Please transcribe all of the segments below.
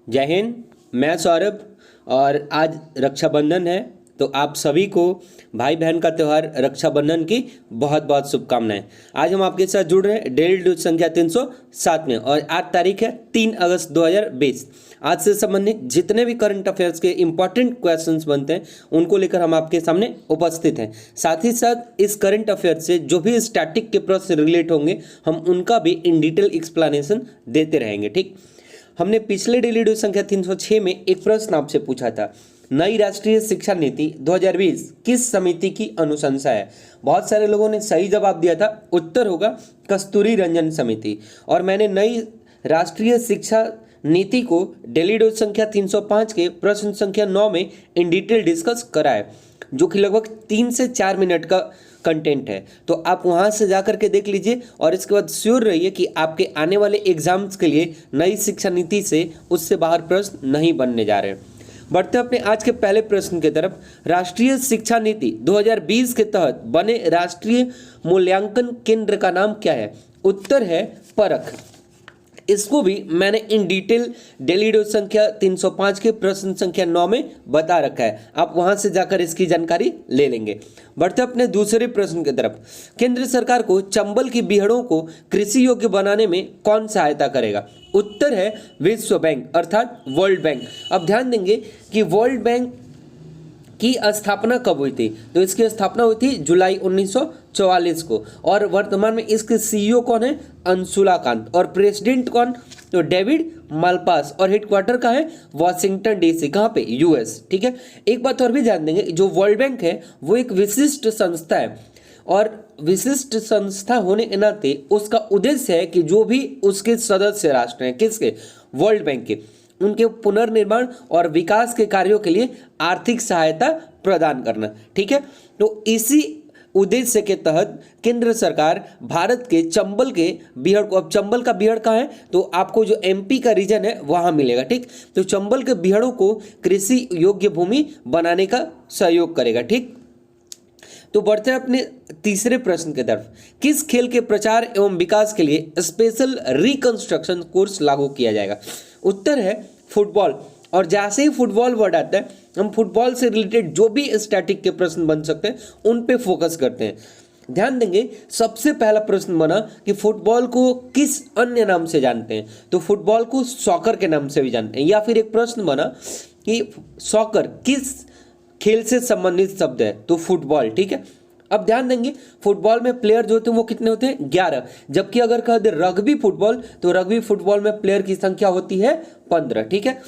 जय हिंद। मैं सौरभ और आज रक्षाबंधन है तो आप सभी को भाई बहन का त्यौहार रक्षाबंधन की बहुत बहुत शुभकामनाएं। आज हम आपके साथ जुड़ रहे हैं डेली ड्यूज संख्या 307 में और आज तारीख है 3 अगस्त 2020। आज से संबंधित जितने भी करंट अफेयर्स के इंपॉर्टेंट क्वेश्चंस बनते हैं उनको लेकर हम आपके सामने उपस्थित हैं। साथ ही साथ इस करंट अफेयर से जो भी स्टैटिक के प्रश्न रिलेट होंगे हम उनका भी इन डिटेल एक्सप्लेनेशन देते रहेंगे। ठीक, हमने पिछले डेली ड्यूज संख्या 306 में एक प्रश्न आपसे पूछा था, नई राष्ट्रीय शिक्षा नीति 2020 किस समिति की अनुशंसा है। बहुत सारे लोगों ने सही जवाब दिया था, उत्तर होगा कस्तूरी रंजन समिति। और मैंने नई राष्ट्रीय शिक्षा नीति को डेली ड्यूज संख्या 305 के प्रश्न संख्या 9 में इन डिटेल डिस्कस करा है, जो कि लगभग 3 से 4 मिनट का कंटेंट है। तो आप वहां से जाकर के देख लीजिए और इसके बाद श्योर रहिए कि आपके आने वाले एग्जाम्स के लिए नई शिक्षा नीति से उससे बाहर प्रश्न नहीं बनने जा रहे हैं। बढ़ते अपने आज के पहले प्रश्न की तरफ। राष्ट्रीय शिक्षा नीति 2020 के तहत बने राष्ट्रीय मूल्यांकन केंद्र का नाम क्या है। उत्तर है परख। इसको भी मैंने इन डिटेल डेली ड्यूज संख्या 305 के प्रश्न संख्या 9 में बता रखा है, आप वहां से जाकर इसकी जानकारी ले लेंगे। बढ़ते अपने दूसरे प्रश्न की तरफ। केंद्र सरकार को चंबल की बीहड़ों को कृषि योग्य बनाने में कौन सहायता करेगा। उत्तर है विश्व बैंक अर्थात वर्ल्ड बैंक। अब ध्यान देंगे कि वर्ल्ड बैंक की स्थापना कब हुई थी, तो इसकी स्थापना हुई थी जुलाई 1944 को और वर्तमान में इसके सीईओ कौन है, अंशुला कांत, और प्रेसिडेंट कौन, तो डेविड मालपास, और हेडक्वार्टर का है वॉशिंगटन डीसी, कहाँ पे, यूएस। ठीक है, एक बात और भी ध्यान देंगे, जो वर्ल्ड बैंक है वो एक विशिष्ट संस्था है और विशिष्ट संस्था होने के नाते उसका उद्देश्य है कि जो भी उसके सदस्य राष्ट्र हैं, किसके, वर्ल्ड बैंक के, उनके पुनर्निर्माण और विकास के कार्यों के लिए आर्थिक सहायता प्रदान करना। ठीक है, तो इसी उद्देश्य के तहत केंद्र सरकार भारत के चंबल के बीहड़ को, अब चंबल का बीहड़ कहाँ है, तो आपको जो एमपी का रीजन है वहां मिलेगा। ठीक, तो चंबल के बीहड़ों को कृषि योग्य भूमि बनाने का सहयोग करेगा। ठीक, तो बढ़ते हैं अपने तीसरे प्रश्न की तरफ। किस खेल के प्रचार एवं विकास के लिए स्पेशल रिकंस्ट्रक्शन कोर्स लागू किया जाएगा। उत्तर है फुटबॉल। और जैसे ही फुटबॉल वर्ड आता है हम फुटबॉल से रिलेटेड जो भी स्टैटिक के प्रश्न बन सकते हैं उन पे फोकस करते हैं। ध्यान देंगे, सबसे पहला प्रश्न बना कि फुटबॉल को किस अन्य नाम से जानते हैं, तो फुटबॉल को सॉकर के नाम से भी जानते हैं। या फिर एक प्रश्न बना कि सॉकर किस खेल से संबंधित शब्द है, तो फुटबॉल। ठीक है, अब ध्यान देंगे फुटबॉल में प्लेयर जो होते हैं वो कितने होते हैं, 11। जबकि अगर कह दे रग्बी फुटबॉल, तो रग्बी फुटबॉल में प्लेयर की संख्या होती है 15। ठीक है,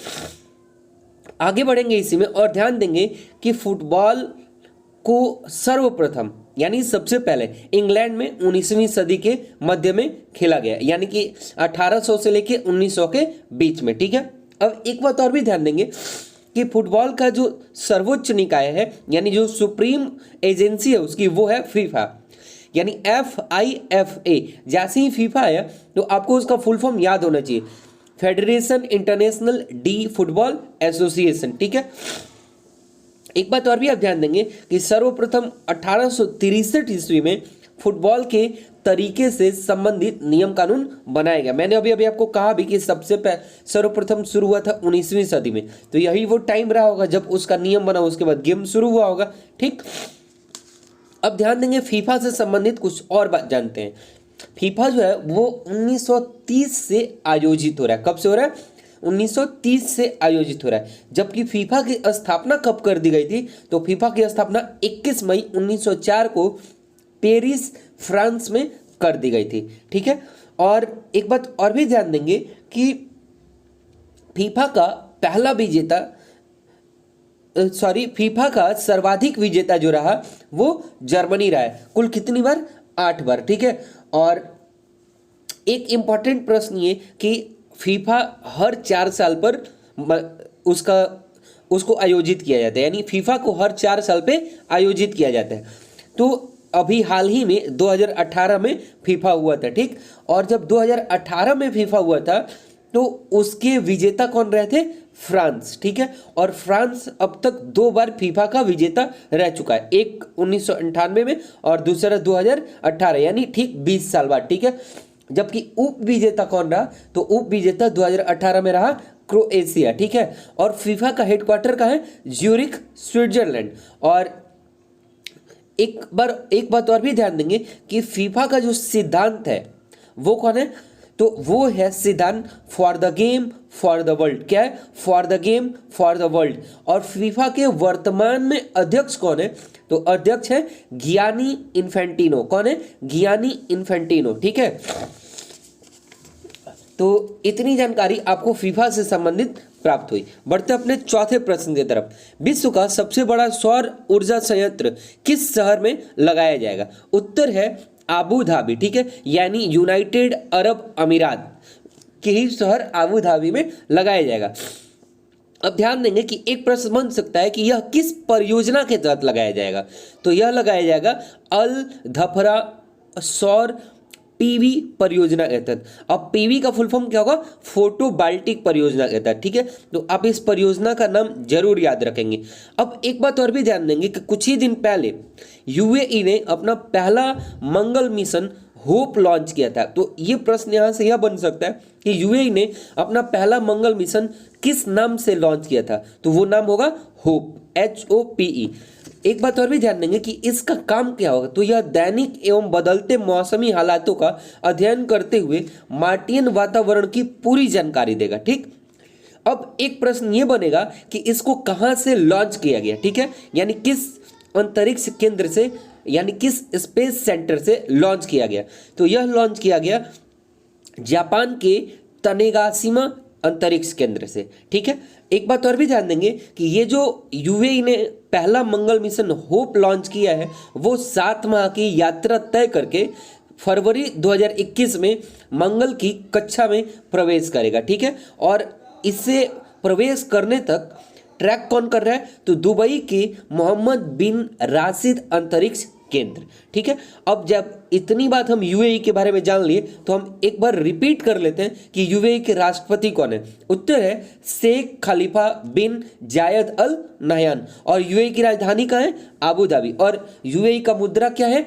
आगे बढ़ेंगे इसी में और ध्यान देंगे कि फुटबॉल को सर्वप्रथम यानी सबसे पहले इंग्लैंड में 19वीं सदी के मध्य में खेला गया, यानी कि 1800 से लेके 1900 के बीच में। ठीक है, अब एक बात और भी ध्यान देंगे कि फुटबॉल का जो सर्वोच्च निकाय है यानी जो सुप्रीम एजेंसी है उसकी, वो है फीफा, यानी FIFA। जैसे ही फीफा है तो आपको उसका फुल फॉर्म याद होना चाहिए, federation international D football association. ठीक है, एक बात और भी आप ध्यान देंगे कि सर्वप्रथम 1863 ईस्वी में फुटबॉल के तरीके से संबंधित नियम कानून बनाया गया। मैंने अभी आपको कहा भी कि सबसे सर्वप्रथम शुरू हुआ था 19वीं सदी में, तो यही वो टाइम रहा होगा जब उसका नियम बना, उसके बाद गेम शुरू हुआ होगा। ठीक, अब ध्यान देंगे फीफा से संबंधित कुछ और बात जानते हैं। फीफा जो है वो 1930 से आयोजित हो रहा है। कब से हो रहा है, 1930 से आयोजित हो रहा है। जबकि फीफा की स्थापना कब कर दी गई थी, तो फीफा की स्थापना 21 मई 1904 को पेरिस फ्रांस में कर दी गई थी। ठीक है, और एक बात और भी ध्यान देंगे कि फीफा का पहला विजेता फीफा का सर्वाधिक विजेता जो रहा वो जर्मनी रहा है। कुल कितनी बार, 8 बार। ठीक है, और एक इंपॉर्टेंट प्रश्न ये कि फीफा हर 4 साल पर उसको आयोजित किया जाता है, यानी फीफा को हर 4 साल पे आयोजित किया जाता है। तो अभी हाल ही में 2018 में फीफा हुआ था। ठीक, और जब 2018 में फीफा हुआ था तो उसके विजेता कौन रहे थे, फ्रांस। ठीक है, और फ्रांस अब तक 2 बार फीफा का विजेता रह चुका है, एक 1998 में और दूसरा 2018, यानी ठीक 20 साल बाद। ठीक है, जबकि उप विजेता कौन रहा, तो उप विजेता 2018 में रहा क्रोएशिया, ठीक है। और फीफा का हेडक्वार्टर का है ज्यूरिख, स्विट्जरलैंड। और एक बात और भी ध्यान देंगे कि फीफा का जो सिद्धांत है वो कौन है, तो वो है सिद्धांत for the game for the world. क्या है? For the game for the world. और फीफा के वर्तमान में अध्यक्ष कौन है, तो अध्यक्ष है गियानी इन्फेंटिनो। कौन है? गियानी इन्फेंटिनो, ठीक है। तो इतनी जानकारी आपको फीफा से संबंधित प्राप्त हुई। बढ़ते अपने चौथे प्रश्न की तरफ। विश्व का सबसे बड़ा सौर ऊर्जा संयंत्र किस शहर में लगाया जाएगा? उत्तर है आबू धाबी, ठीक है, यानी यूनाइटेड अरब अमीरात के ही शहर आबू धाबी में लगाया जाएगा। अब ध्यान देंगे कि एक प्रश्न बन सकता है कि यह किस परियोजना के तहत लगाया जाएगा, तो यह लगाया जाएगा अल धफरा सौर पीवी परियोजना के तहत। अब पीवी का फुल फॉर्म क्या होगा? फोटोवोल्टिक परियोजना के तहत, ठीक है। तो आप इस परियोजना का नाम जरूर याद रखेंगे। अब एक बात और भी ध्यान देंगे कि कुछ ही दिन पहले यूएई ने अपना पहला मंगल मिशन होप लॉन्च किया था। तो ये प्रश्न यहाँ से यह बन सकता है कि यूएई ने अपना पहला मंगल मिशन किस नाम से लॉन्च किया था, तो वो नाम होगा होप, HOPE। एक बात और भी ध्यान देंगे कि इसका काम क्या होगा, तो यह दैनिक एवं बदलते मौसमी हालातों का अध्ययन करते हुए मार्टियन वातावरण की पूरी जानकारी देगा, ठीक। अब एक प्रश्न ये बनेगा कि इसको कहां से लॉन्च किया गया, ठीक है, यानी किस अंतरिक्ष केंद्र से, यानी किस स्पेस सेंटर से लॉन्च किया गया। तो यह लॉन्च किया गया जापान के तनेगाशिमा अंतरिक्ष केंद्र से, ठीक है। एक बात और भी ध्यान देंगे कि ये जो यूएई ने पहला मंगल मिशन होप लॉन्च किया है वो 7 माह की यात्रा तय करके फरवरी 2021 में मंगल की कक्षा में प्रवेश करेगा, ठीक है। और इससे प्रवेश करने तक ट्रैक कौन कर रहा है, तो दुबई के मोहम्मद बिन राशिद अंतरिक्ष केंद्र, ठीक है। अब जब इतनी बात हम यूएई के बारे में जान लिए तो हम एक बार रिपीट कर लेते हैं कि यूएई के राष्ट्रपति कौन है। उत्तर है शेख खलीफा बिन जायद अल नहयान। और यूएई की राजधानी कहाँ है? Abu Dhabi. और यूएई का मुद्रा क्या है?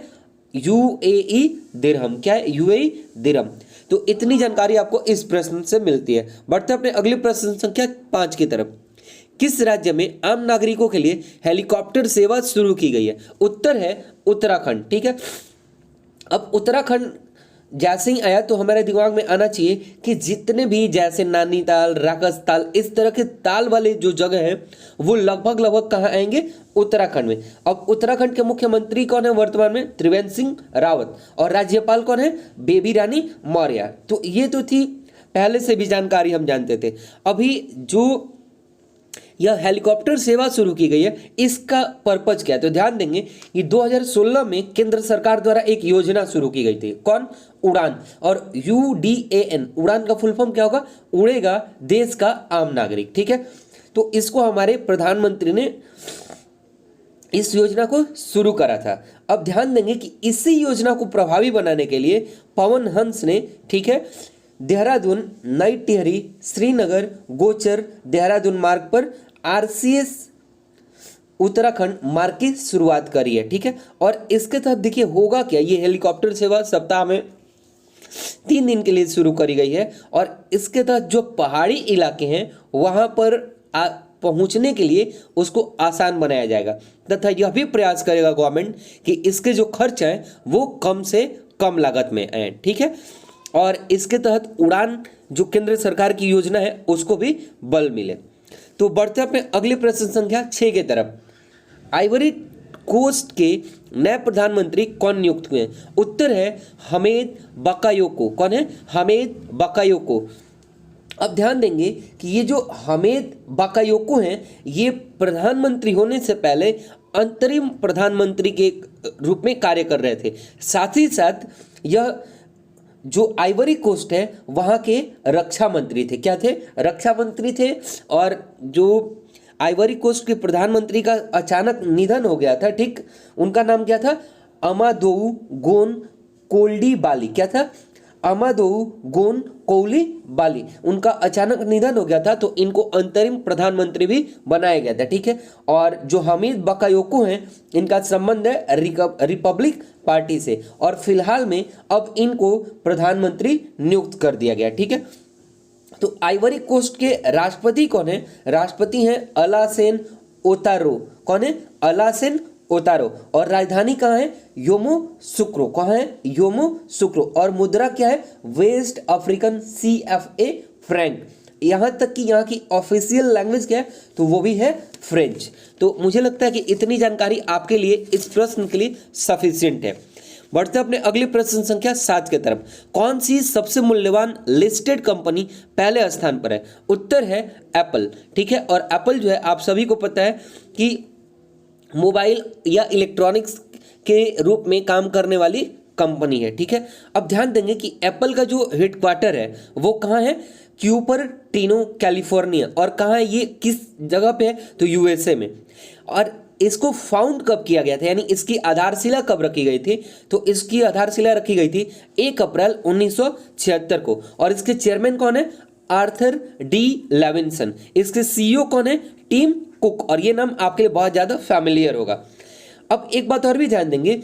यूएई दिरहम। क्या है? यूएई दिरहम। तो इतनी जानकारी आपको इस प्रश्न से मिलती है। बढ़ते अपने अगले प्रश्न संख्या 5 की तरफ। किस राज्य में आम नागरिकों के लिए हेलीकॉप्टर सेवा शुरू की गई है? उत्तर है उत्तराखंड, ठीक है। अब उत्तराखंड जैसे ही आया तो हमारे दिमाग में आना चाहिए कि जितने भी जैसे नैनीताल, राजस्थान, इस तरह के ताल वाले जो जगह हैं वो लगभग कहाँ आएंगे? उत्तराखंड में। अब उत्तराखंड के मुख्यमंत्री कौन है वर्तमान में? त्रिवेंद्र सिंह रावत। और राज्यपाल कौन है? बेबी रानी मौर्य। तो ये तो थी पहले से भी जानकारी हम जानते थे। अभी जो यह हेलीकॉप्टर सेवा शुरू की गई है इसका पर्पज क्या है, तो ध्यान देंगे कि 2016 में केंद्र सरकार द्वारा एक योजना शुरू की गई थी। कौन? उड़ान। और UDAN, उड़ान का फुल फॉर्म क्या होगा? उड़ेगा देश का आम नागरिक, ठीक है। तो इसको हमारे प्रधानमंत्री ने इस योजना को शुरू करा था। अब ध्यान देंगे कि इसी योजना को प्रभावी बनाने के लिए पवन हंस ने, ठीक है, देहरादून, नई टिहरी, श्रीनगर, गोचर, देहरादून मार्ग पर RCS उत्तराखंड मार्ग की शुरुआत करी है, ठीक है। और इसके तहत देखिए होगा क्या, ये हेलीकॉप्टर सेवा सप्ताह में 3 दिन के लिए शुरू करी गई है। और इसके तहत जो पहाड़ी इलाके हैं वहां पर पहुंचने के लिए उसको आसान बनाया जाएगा तथा यह भी प्रयास करेगा गवर्नमेंट कि इसके जो खर्च हैं वो कम से कम लागत में आए, ठीक है। और इसके तहत उड़ान जो केंद्र सरकार की योजना है उसको भी बल मिले। तो बढ़ते अपने अगले प्रश्न संख्या 6 की तरफ। आइवरी कोस्ट के नए प्रधानमंत्री कौन नियुक्त हुए हैं? उत्तर है हमेद बकायोको। कौन है? हमेद बकायोको। अब ध्यान देंगे कि ये जो हमेद बकायोको हैं ये प्रधानमंत्री होने से पहले अंतरिम प्रधानमंत्री के रूप में कार्य कर रहे थे। साथ ही साथ यह जो आइवरी कोस्ट है वहाँ के रक्षा मंत्री थे। क्या थे? रक्षा मंत्री थे। और जो आइवरी कोस्ट के प्रधानमंत्री का अचानक निधन हो गया था, ठीक, उनका नाम क्या था? अमादोउ गोन कोल्डी बाली। क्या था? अमादोउ गोन कोली बाली। उनका अचानक निधन हो गया था तो इनको अंतरिम प्रधानमंत्री भी बनाया गया था, ठीक है। और जो हमीद बकायोको हैं इनका संबंध है रिपब्लिक पार्टी से और फिलहाल में अब इनको प्रधानमंत्री नियुक्त कर दिया गया, ठीक है। तो आइवरी कोस्ट के राष्ट्रपति कौन है? राष्ट्रपति हैं अलासेन ओतारो। कौन है? अलासेन ओतारो। और राजधानी कहाँ है? यामोसुक्रो। कहाँ है? यामोसुक्रो। और मुद्रा क्या है? West African CFA franc. यहाँ तक कि यहाँ की ऑफिशियल लैंग्वेज क्या है? तो वो भी है फ्रेंच। तो मुझे लगता है कि इतनी जानकारी आपके लिए इस प्रश्न के लिए सफिशिएंट है। बढ़ते हैं अपने अगले प्रश्न संख्या 7 की तरफ। कौन सी सबसे मूल्यवान लिस्टेड कंपनी पहले स्थान पर है? उत्तर है एप्पल। ठीक है, और एप्पल जो है आप सभी को पता है कि मोबाइल या इलेक्ट्रॉनिक्स के रूप में काम करने वाली कंपनी है। ठीक है, अब ध्यान देंगे कि एप्पल का जो हेडक्वार्टर है वो कहाँ है? क्यूपरटिनो कैलिफोर्निया। और कहाँ है ये? किस जगह पे है? तो USA में। और इसको फाउंड कब किया गया था, यानी इसकी आधारशिला कब रखी गई थी? तो इसकी आधारशिला रखी गई थी 1 अप्रैल 1976 को। और इसके चेयरमैन कौन है? Arthur D Levinson. इसके CEO कौन है? Tim Cook. और ये नाम आपके लिए बहुत ज्यादा फैमिलियर होगा। अब एक बात और भी ध्यान देंगे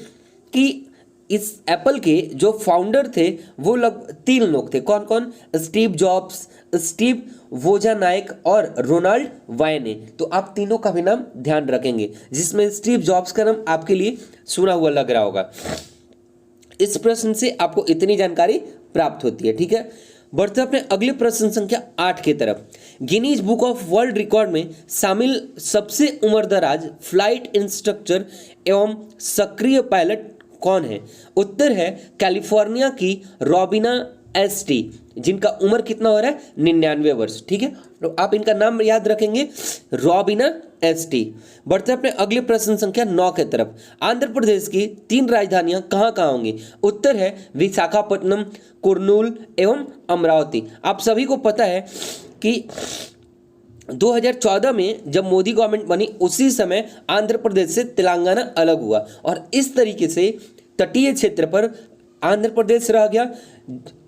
कि इस एप्पल के जो फाउंडर थे वो लगभग 3 लोग थे। कौन कौन? स्टीव जॉब्स, स्टीव वोजानाइक और रोनाल्ड वायने। तो आप तीनों का भी नाम ध्यान रखेंगे, जिसमें स्टीव जॉब्स का नाम आपके लिए सुना हुआ लग रहा होगा। इस प्रश्न से आपको इतनी जानकारी प्राप्त होती है। ठीक है, बढ़ते अपने अगले प्रश्न संख्या 8 की तरफ। Guinness book of world record में शामिल सबसे उम्रदराज फ्लाइट इंस्ट्रक्टर एवं सक्रिय पायलट कौन है? उत्तर है कैलिफोर्निया की रॉबिना ST, जिनका उम्र कितना हो रहा है? 99 वर्ष। ठीक है, तो आप इनका नाम याद रखेंगे, रॉबिना ST। बढ़ते अपने अगले प्रश्न संख्या 9 की तरफ। आंध्र प्रदेश की 3 राजधानियां कहाँ कहाँ होंगी? उत्तर है विशाखापट्टनम, कुर्नूल एवं अमरावती। आप सभी को पता है कि 2014 में जब मोदी गवर्नमेंट बनी उसी समय आंध्र प्रदेश से तेलंगाना अलग हुआ, और इस तरीके से तटीय क्षेत्र पर आंध्र प्रदेश रह गया,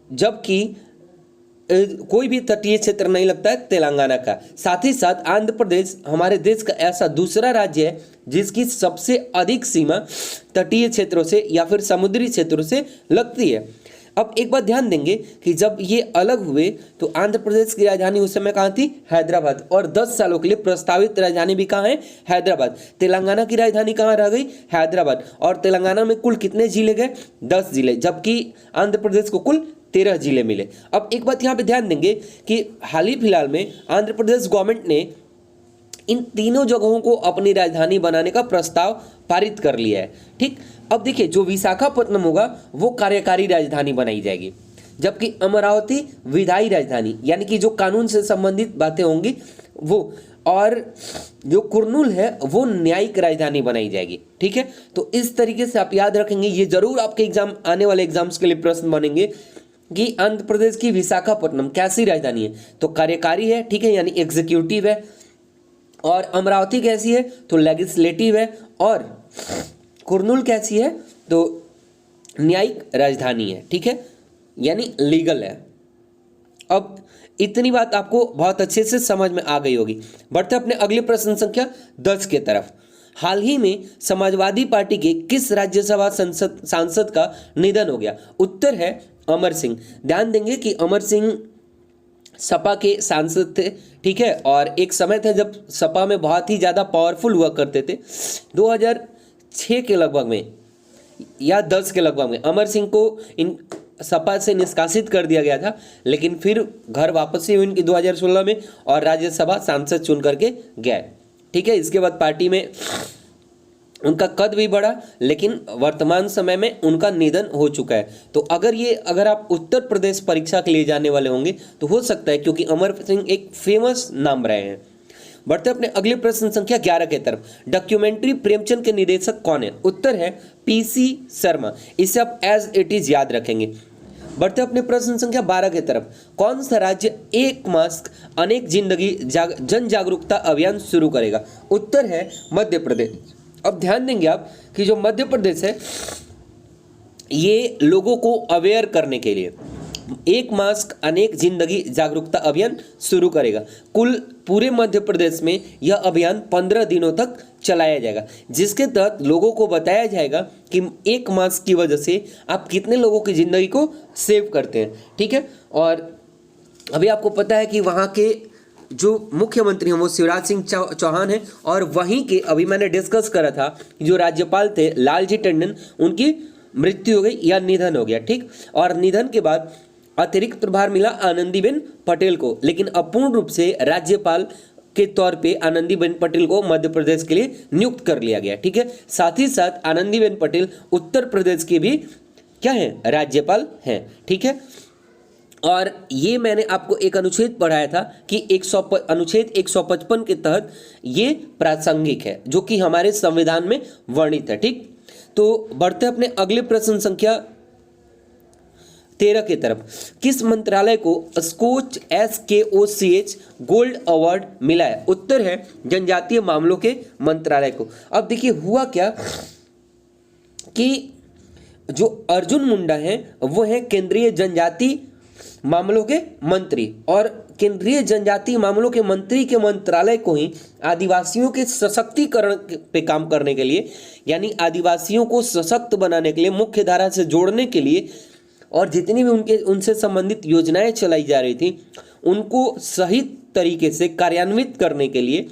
जबकि कोई भी तटीय क्षेत्र नहीं लगता है तेलंगाना का। साथ ही साथ आंध्र प्रदेश हमारे देश का ऐसा दूसरा राज्य है जिसकी सबसे अधिक सीमा तटीय क्षेत्रों से या फिर समुद्री क्षेत्रों से लगती है। अब एक बात ध्यान देंगे कि जब ये अलग हुए तो आंध्र प्रदेश की राजधानी उस समय कहाँ थी? हैदराबाद। और 10 सालों के लिए प्रस्तावित राजधानी भी कहाँ है? हैदराबाद। तेलंगाना की राजधानी कहाँ रह गई? हैदराबाद। और तेलंगाना में कुल कितने जिले गए? 10 जिले, जबकि आंध्र प्रदेश को कुल 13 जिले मिले। अब एक बात यहाँ पे ध्यान देंगे कि हाल ही फिलहाल में आंध्र प्रदेश गवर्नमेंट ने इन तीनों जगहों को अपनी राजधानी बनाने का प्रस्ताव पारित कर लिया है। ठीक, अब देखिए जो विशाखापट्टनम होगा वो कार्यकारी राजधानी बनाई जाएगी, जबकि अमरावती विधायी राजधानी, यानी कि जो कानून से संबंधित बातें होंगी वो, और जो कुर्नूल है वो न्यायिक राजधानी बनाई जाएगी। ठीक है, तो इस तरीके से आप याद रखेंगे, ये जरूर आपके एग्जाम आने वाले एग्जाम्स के लिए प्रश्न बनेंगे कि आंध्र प्रदेश की विशाखापट्टनम कैसी राजधानी है? तो कार्यकारी है। ठीक है, यानी एग्जीक्यूटिव है। और अमरावती कैसी है? तो लेजिस्लेटिव है। और कुर्नूल कैसी है? तो न्यायिक राजधानी है। ठीक है, यानी लीगल है। अब इतनी बात आपको बहुत अच्छे से समझ में आ गई होगी। बढ़ते अपने अगले प्रश्न संख्या 10 के तरफ। हाल ही में समाजवादी पार्टी के किस राज्यसभा सांसद का निधन हो गया? उत्तर है अमर सिंह। ध्यान देंगे कि अमर सिंह सपा के सांसद थे। ठीक है, और एक समय था जब सपा में बहुत ही ज़्यादा पावरफुल हुआ करते थे। 2006 के लगभग में या 10 के लगभग में अमर सिंह को इन सपा से निष्कासित कर दिया गया था, लेकिन फिर घर वापसी हुई इनकी 2016 में और राज्यसभा सांसद चुन करके गए। ठीक है, इसके बाद पार्टी में उनका कद भी बढ़ा, लेकिन वर्तमान समय में उनका निधन हो चुका है। तो अगर आप उत्तर प्रदेश परीक्षा के लिए जाने वाले होंगे तो हो सकता है, क्योंकि अमर सिंह एक फेमस नाम रहे हैं। बढ़ते अपने अगले प्रश्न संख्या 11 के तरफ। डॉक्यूमेंट्री प्रेमचंद के निर्देशक कौन है? उत्तर है PC शर्मा। इसे आप एज इट इज याद रखेंगे। बढ़ते अपने प्रश्न संख्या 12 के तरफ। कौन सा राज्य एक मास्क अनेक जिंदगी जन जागरूकता अभियान शुरू करेगा? उत्तर है मध्य प्रदेश। अब ध्यान देंगे आप कि जो मध्य प्रदेश है ये लोगों को अवेयर करने के लिए एक मास्क अनेक जिंदगी जागरूकता अभियान शुरू करेगा। कुल पूरे मध्य प्रदेश में यह अभियान 15 दिनों तक चलाया जाएगा, जिसके तहत लोगों को बताया जाएगा कि एक मास्क की वजह से आप कितने लोगों की जिंदगी को सेव करते हैं। ठीक है, और अभी आपको पता है कि वहाँ के जो मुख्यमंत्री हैं वो शिवराज सिंह चौहान हैं, और वहीं के अभी मैंने डिस्कस करा था जो राज्यपाल थे लालजी टंडन, उनकी मृत्यु हो गई या निधन हो गया, ठीक। और निधन के बाद अतिरिक्त प्रभार मिला आनंदीबेन पटेल को, लेकिन अपूर्ण रूप से राज्यपाल के तौर पे आनंदीबेन पटेल को मध्य प्रदेश के लिए नियुक्त कर लिया गया, ठीक है। साथ ही साथ आनंदीबेन पटेल उत्तर प्रदेश के भी क्या है, राज्यपाल हैं, ठीक है। और ये मैंने आपको एक अनुच्छेद पढ़ाया था कि अनुच्छेद 155 के तहत ये प्रासंगिक है, जो कि हमारे संविधान में वर्णित है, ठीक। तो बढ़ते अपने अगले प्रश्न संख्या 13 की तरफ। किस मंत्रालय को स्कोच SKOCH गोल्ड अवार्ड मिला है? उत्तर है जनजातीय मामलों के मंत्रालय को। अब देखिए हुआ क्या कि जो अर्जुन मुंडा हैं वो हैं केंद्रीय जनजाति मामलों के मंत्री, और केंद्रीय जनजातीय मामलों के मंत्री के मंत्रालय को ही आदिवासियों के सशक्तिकरण पे काम करने के लिए, यानी आदिवासियों को सशक्त बनाने के लिए, मुख्य धारा से जोड़ने के लिए, और जितनी भी उनसे संबंधित योजनाएं चलाई जा रही थी उनको सही तरीके से कार्यान्वित करने के लिए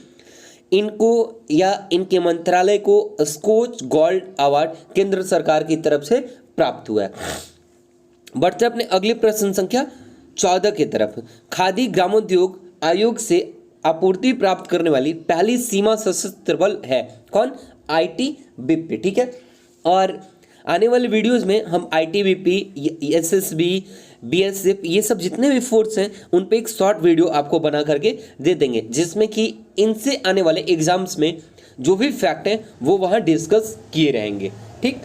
इनको या इनके मंत्रालय को स्कोच गोल्ड अवार्ड केंद्र सरकार की तरफ से प्राप्त हुआ है। बढ़ते अपने अगले प्रश्न संख्या 14 की तरफ। खादी ग्रामोद्योग आयोग से आपूर्ति प्राप्त करने वाली पहली सीमा सशस्त्र बल है कौन? ITBP, ठीक है। और आने वाले वीडियोस में हम ITBP, SSB, BSF, ये सब जितने भी फोर्स हैं उन पे एक शॉर्ट वीडियो आपको बना करके दे देंगे, जिसमें कि इनसे आने वाले एग्जाम्स में जो भी फैक्ट हैं वो वहाँ डिस्कस किए रहेंगे, ठीक।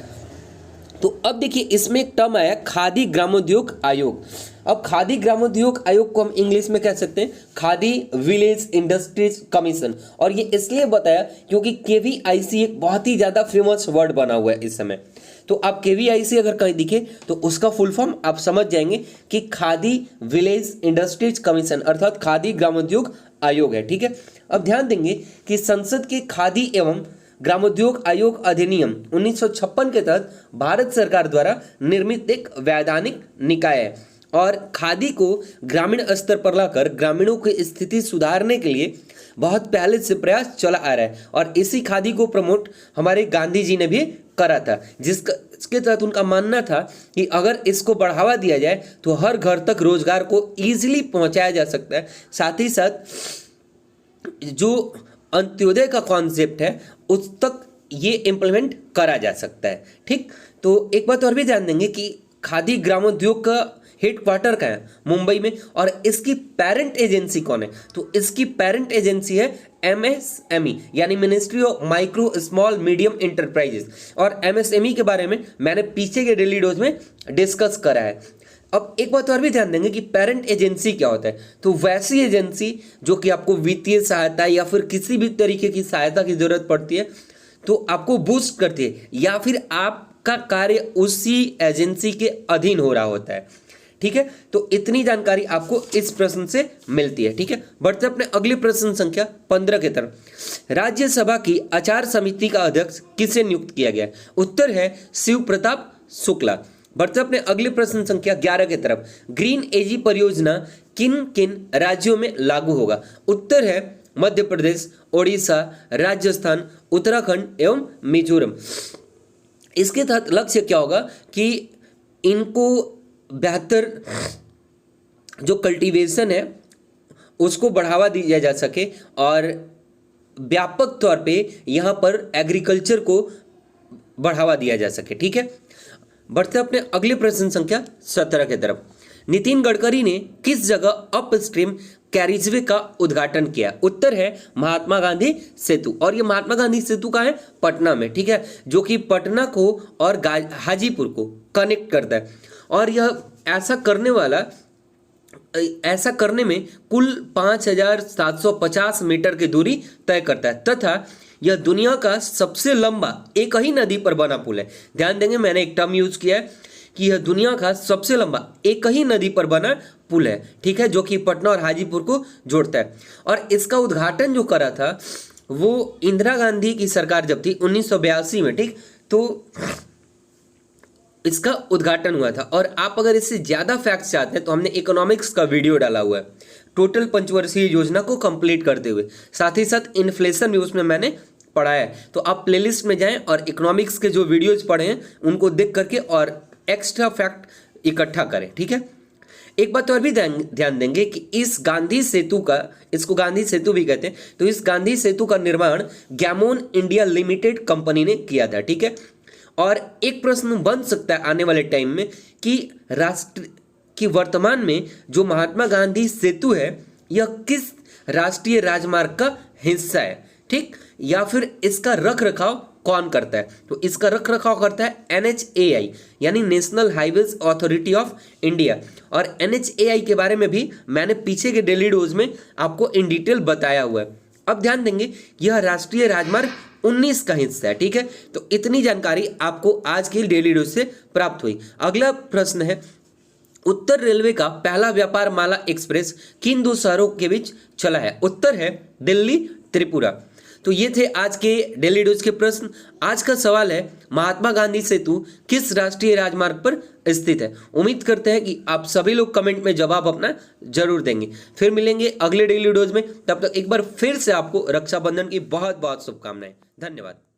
तो अब देखिए इसमें एक टर्म आया खादी ग्रामोद्योग आयोग। अब खादी ग्रामोद्योग आयोग को हम इंग्लिश में कह सकते हैं खादी विलेज इंडस्ट्रीज कमीशन, और ये इसलिए बताया क्योंकि KVIC एक बहुत ही ज़्यादा फेमस वर्ड बना हुआ है इस समय। तो आप KVIC अगर कहीं दिखे तो उसका फुल फॉर्म आप समझ जाएंगे कि खादी विलेज इंडस्ट्रीज कमीशन अर्थात खादी ग्रामोद्योग आयोग है, ठीक है। अब ध्यान देंगे कि संसद के खादी एवं ग्रामोद्योग आयोग अधिनियम 1956 के तहत भारत सरकार द्वारा निर्मित एक वैधानिक निकाय है, और खादी को ग्रामीण स्तर पर लाकर ग्रामीणों की स्थिति सुधारने के लिए बहुत पहले से प्रयास चला आ रहा है, और इसी खादी को प्रमोट हमारे गांधी जी ने भी करा था, जिसके तहत उनका मानना था कि अगर इसको बढ़ावा दिया जाए तो हर घर तक रोजगार को ईजिली पहुंचाया जा सकता है। साथ ही साथ जो अंत्योदय का कॉन्सेप्ट है उस तक ये इम्प्लीमेंट करा जा सकता है, ठीक। तो एक बात और भी ध्यान देंगे कि खादी ग्रामोद्योग का हेडक्वार्टर का है मुंबई में, और इसकी पेरेंट एजेंसी कौन है? तो इसकी पेरेंट एजेंसी है MSME यानी ministry of micro small medium enterprises, और MSME के बारे में मैंने पीछे के डेली डोज में डिस्कस करा है। अब एक बात और भी ध्यान देंगे कि पेरेंट एजेंसी क्या होता है? तो वैसी एजेंसी जो कि आपको वित्तीय सहायता या फिर किसी भी तरीके की सहायता की जरूरत पड़ती है तो आपको बूस्ट करती है, या फिर आपका कार्य उसी एजेंसी के अधीन हो रहा होता है, ठीक है। तो इतनी जानकारी आपको इस प्रश्न से मिलती है, ठीक है। बढ़ते अपने अगले प्रश्न संख्या 15 की तरफ। राज्यसभा की आचार समिति का अध्यक्ष किसे नियुक्त किया गया? उत्तर है शिव प्रताप शुक्ला। बढ़ते अपने अगले प्रश्न संख्या 11 की तरफ। ग्रीन एजी परियोजना किन किन राज्यों में लागू होगा? उत्तर है मध्य प्रदेश, ओडिशा, राजस्थान, उत्तराखंड एवं मिजोरम। इसके तहत लक्ष्य क्या होगा कि इनको बेहतर जो कल्टीवेशन है उसको बढ़ावा दिया जा सके, और व्यापक तौर पे यहाँ पर एग्रीकल्चर को बढ़ावा दिया जा सके, ठीक है। बढ़ते अपने अगले प्रश्न संख्या 17 की तरफ। नितिन गडकरी ने किस जगह अपस्ट्रीम कैरिजवे का उद्घाटन किया? उत्तर है महात्मा गांधी सेतु, और ये महात्मा गांधी सेतु का है पटना में, ठीक है, जो कि पटना को और हाजीपुर को कनेक्ट करता है। और यह ऐसा करने में कुल 5750 मीटर की दूरी तय करता है, तथा यह दुनिया का सबसे लंबा एक ही नदी पर बना पुल है। ध्यान देंगे मैंने एक टर्म यूज किया है कि यह दुनिया का सबसे लंबा एक ही नदी पर बना पुल है, ठीक है, जो कि पटना और हाजीपुर को जोड़ता है। और इसका उद्घाटन जो करा था वो इंदिरा गांधी की सरकार जब थी 1982 में, ठीक। तो इसका उद्घाटन हुआ था। और आप अगर इससे ज़्यादा फैक्ट्स चाहते हैं तो हमने इकोनॉमिक्स का वीडियो डाला हुआ है टोटल पंचवर्षीय योजना को कंप्लीट करते हुए, साथ ही साथ इन्फ्लेशन भी उसमें मैंने पढ़ाया है। तो आप प्लेलिस्ट में जाएं और इकोनॉमिक्स के जो वीडियोज पढ़े हैं उनको देख करके और एक्स्ट्रा फैक्ट इकट्ठा करें, ठीक है। एक बात और भी ध्यान देंगे कि इस गांधी सेतु का, इसको गांधी सेतु भी कहते हैं, तो इस गांधी सेतु का निर्माण गैमोन इंडिया लिमिटेड कंपनी ने किया था, ठीक है। और एक प्रश्न बन सकता है आने वाले टाइम में कि वर्तमान में जो महात्मा गांधी सेतु है यह किस राष्ट्रीय राजमार्ग का हिस्सा है, ठीक, या फिर इसका रख रखाव कौन करता है। तो इसका रख रखाव करता है NHAI यानी national highways authority of India. और NHAI के बारे में भी मैंने पीछे के डेली डोज में आपको इन डिटेल बताया हुआ है। अब ध्यान देंगे यह राष्ट्रीय राजमार्ग 19 का हिस्सा है, ठीक है। तो इतनी जानकारी आपको आज की डेली डोज से प्राप्त हुई। अगला प्रश्न है, उत्तर रेलवे का पहला व्यापार माला एक्सप्रेस किन दो शहरों के बीच चला है। उत्तर है दिल्ली त्रिपुरा। तो ये थे आज के डेली डोज के प्रश्न। आज का सवाल है, महात्मा गांधी सेतु किस राष्ट्रीय राजमार्ग पर स्थित है। उम्मीद करते हैं कि आप सभी लोग कमेंट में जवाब अपना जरूर देंगे। फिर मिलेंगे अगले डेली डोज में, तब तक एक बार फिर से आपको रक्षाबंधन की बहुत बहुत शुभकामनाएं। धन्यवाद।